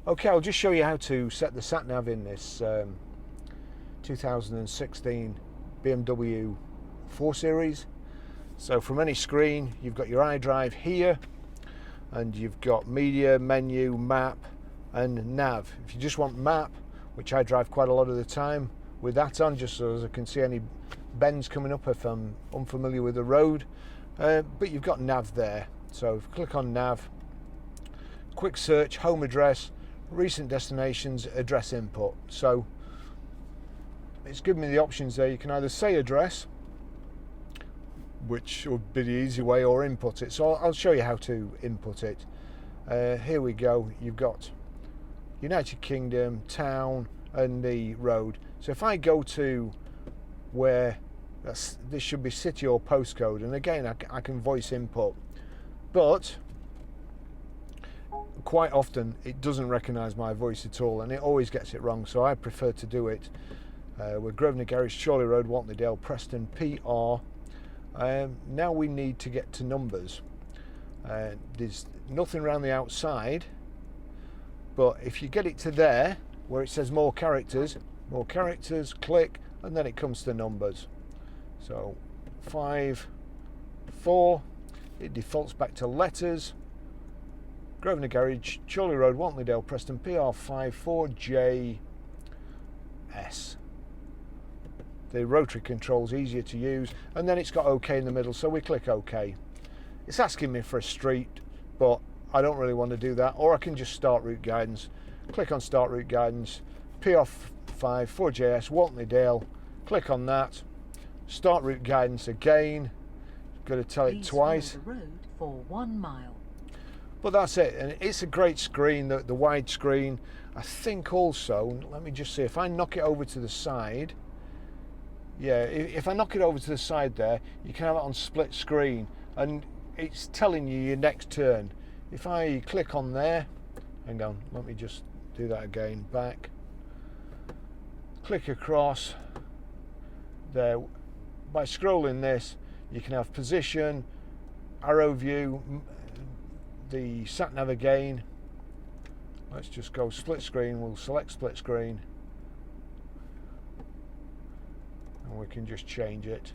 Okay, I'll just show you how to set the Sat Nav in this 2016 BMW 4 Series. So from any screen, you've got your iDrive here, and you've got media, menu, map, and nav. If you just want map, which I drive quite a lot of the time with that on, just so as I can see any bends coming up if I'm unfamiliar with the road, but you've got nav there. So if you click on nav, quick search, home address, recent destinations, address input. So it's giving me the options there. You can either say address, which would be the easy way, or input it. So I'll show you how to input it. Here we go. You've got United Kingdom, town, and the road. So if I go to where this should be city or postcode, and again I can voice input, but quite often it doesn't recognize my voice at all, and it always gets it wrong. So I prefer to do it with Grosvenor Garage, Chorley Road, Wantleydale, Preston, PR. Now we need to get to numbers. There's nothing around the outside, but if you get it to there where it says more characters, click, and then it comes to numbers. So 5, 4, it defaults back to letters. Grosvenor Garage, Chorley Road, Wantleydale, Preston, PR 54JS. The rotary control's easier to use, and then it's got OK in the middle, so we click OK. It's asking me for a street, but I don't really want to do that, or I can just start route guidance. Click on start route guidance, PR5 4JS, Wantleydale, click on that, start route guidance again. Got to tell it twice. The road for 1 mile. But that's it, and it's a great screen, the wide screen. I think also, let me just see, if I knock it over to the side, yeah, if I knock it over to the side there, you can have it on split screen, and it's telling you your next turn. If I click on there, hang on, let me just do that again, back, click across there. By scrolling this, you can have position, arrow view, the Sat Nav again. Let's just go split screen. We'll select split screen, and we can just change it.